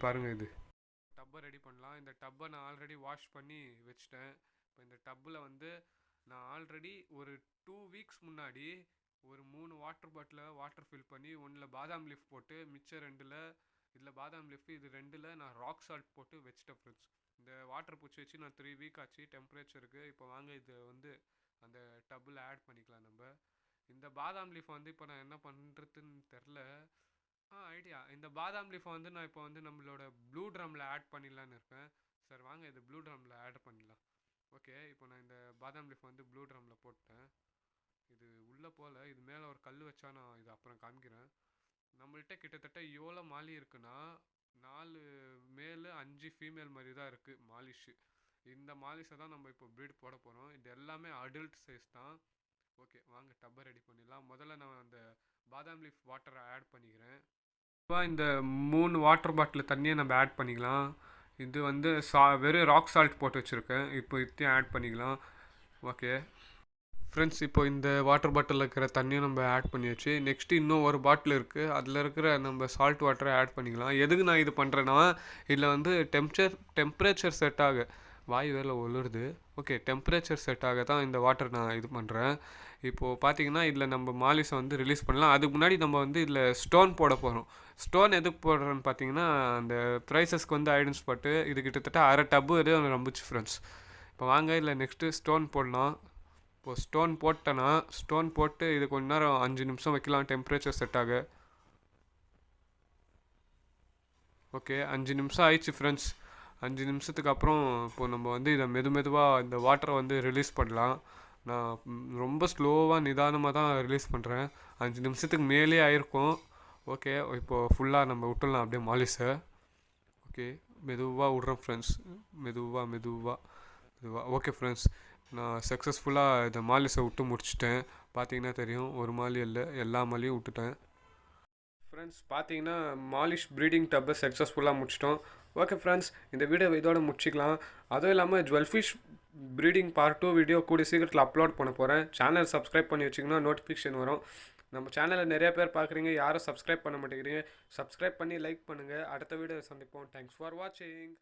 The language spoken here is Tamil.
பாருங்கள். இது டப்பை ரெடி பண்ணலாம். இந்த டப்பை நான் ஆல்ரெடி வாஷ் பண்ணி வச்சுட்டேன். இப்போ இந்த டப்பில் வந்து நான் ஆல்ரெடி ஒரு 2 வீக்ஸ் முன்னாடி ஒரு 3 வாட்டர் பாட்டிலில் வாட்டர் ஃபில் பண்ணி ஒன்றில் பாதாம் லீஃப் போட்டு மிச்சம் 2ல் இதில் பாதாம் லீஃப் இது 2ல் நான் ராக் சால்ட் போட்டு வச்சுட்டேன் ஃப்ரெண்ட்ஸ். இந்த வாட்டர் பூச்சி வச்சு நான் 3 வீக் ஆச்சு டெம்பரேச்சருக்கு. இப்போ வாங்க இது வந்து அந்த டப்பில் ஆட் பண்ணிக்கலாம் நம்ம. இந்த பாதாம் லீஃப் வந்து இப்போ நான் என்ன பண்ணுறதுன்னு தெரில. ஐடியா, இந்த பாதாம் லீஃபை வந்து நான் இப்போ வந்து நம்மளோட ப்ளூ ட்ரம்மில் ஆட் பண்ணிடலான்னு இருக்கேன். சார் வாங்க இது ப்ளூ ட்ரம்மில் ஆட் பண்ணிடலாம். ஓகே, இப்போ நான் இந்த பாதாம் லீஃப் வந்து ப்ளூ ட்ரம்மில் போட்டேன். இது உள்ளே போல், இது மேலே ஒரு கல் வச்சா நான் இது அப்புறம் காமிக்கிறேன். நம்மள்கிட்ட கிட்டத்தட்ட எவ்வளோ மாலி இருக்குன்னா 4 மேலு 5 ஃபீமேல் மாதிரி தான் இருக்குது மாலிஷு. இந்த மாலிஷை தான் நம்ம இப்போ ப்ரீட் போட போகிறோம். இது எல்லாமே அடல்ட் சைஸ் தான். ஓகே வாங்க டப்பை ரெடி பண்ணிடலாம். முதல்ல நான் அந்த பாதாம் லீஃப் வாட்டரை ஆட் பண்ணிக்கிறேன். இந்த 3 வாட்டர் பாட்டில் தண்ணியை நம்ம ஆட் பண்ணிக்கலாம். இது வந்து வெறும் ராக் சால்ட் போட்டு வச்சுருக்கேன். இப்போ இதையும் ஆட் பண்ணிக்கலாம். ஓகே ஃப்ரெண்ட்ஸ், இப்போ இந்த வாட்டர் பாட்டிலில் இருக்கிற தண்ணியும் நம்ம ஆட் பண்ணியாச்சு. நெக்ஸ்ட்டு இன்னும் ஒரு பாட்டில் இருக்குது, அதில் இருக்கிற நம்ம சால்ட் வாட்டரை ஆட் பண்ணிக்கலாம். எதுக்கு நான் இது பண்ணுறேன்னா, இதில் வந்து டெம்பரேச்சர் செட் ஆக வாய் வேலை ஒழுருது. ஓகே, டெம்பரேச்சர் செட் ஆக தான் இந்த வாட்டர் நான் இது பண்ணுறேன். இப்போது பார்த்தீங்கன்னா இதில் நம்ம மாலிஷை வந்து ரிலீஸ் பண்ணலாம். அதுக்கு முன்னாடி நம்ம வந்து இதில் ஸ்டோன் போட போகிறோம். ஸ்டோன் எதுக்கு போடுறோன்னு பார்த்தீங்கன்னா, அந்த ப்ரைஸஸ்க்கு வந்து ஐடன்ஸ் போட்டு இது கிட்டத்தட்ட 1/2 டப்பு எதுவும் நம்பிச்சு ஃப்ரெண்ட்ஸ். இப்போ வாங்க இதில் நெக்ஸ்ட்டு ஸ்டோன் போடலாம். இப்போது ஸ்டோன் போட்டேன்னா ஸ்டோன் போட்டு இது கொஞ்ச நேரம் 5 நிமிஷம் வைக்கலாம் டெம்பரேச்சர் செட் ஆக. ஓகே 5 நிமிஷம் ஆயிடுச்சு ஃப்ரெண்ட்ஸ். 5 நிமிஷத்துக்கு அப்புறம் இப்போது நம்ம வந்து இதை மெதுவாக இந்த வாட்டரை வந்து ரிலீஸ் பண்ணலாம். நான் ரொம்ப ஸ்லோவாக நிதானமாக தான் ரிலீஸ் பண்ணுறேன். 5 நிமிஷத்துக்கு மேலே ஆயிருக்கும். ஓகே, இப்போது ஃபுல்லாக நம்ம விட்டுடலாம் அப்படியே மாலிஷை. ஓகே மெதுவாக விட்றேன் ஃப்ரெண்ட்ஸ், மெதுவாக. ஓகே ஃப்ரெண்ட்ஸ், நான் சக்ஸஸ்ஃபுல்லாக இந்த மாலிஷை விட்டு முடிச்சிட்டேன். பார்த்தீங்கன்னா தெரியும், ஒரு மாலி இல்லை, எல்லா மாலியும் விட்டுட்டேன். ஃப்ரெண்ட்ஸ் பார்த்தீங்கன்னா மாலிஷ் ப்ரீடிங் டப்பை சக்ஸஸ்ஃபுல்லாக முடிச்சிட்டோம். ஓகே ஃப்ரெண்ட்ஸ், இந்த வீடியோ இதோட முடிச்சிக்கலாம். அதுவும் இல்லாமல் ஜுவல்ஃபிஷ் ப்ரீடிங் பார்ட் 2 வீடியோ கூடிய சீக்கிரத்தில் அப்லோட் பண்ண போகிறேன். சேனல் சப்ஸ்கிரைப் பண்ணி வச்சிங்கன்னா நோட்டிஃபிகேஷன் வரும். நம்ம சேனலில் நிறைய பேர் பார்க்குறீங்க, யாரும் சப்ஸ்கிரைப் பண்ண மாட்டேங்கிறீங்க. சப்ஸ்கிரைப் பண்ணி லைக் பண்ணுங்கள். அடுத்த வீடியோ சந்திப்போம். தேங்க்ஸ் ஃபார் வாட்சிங்.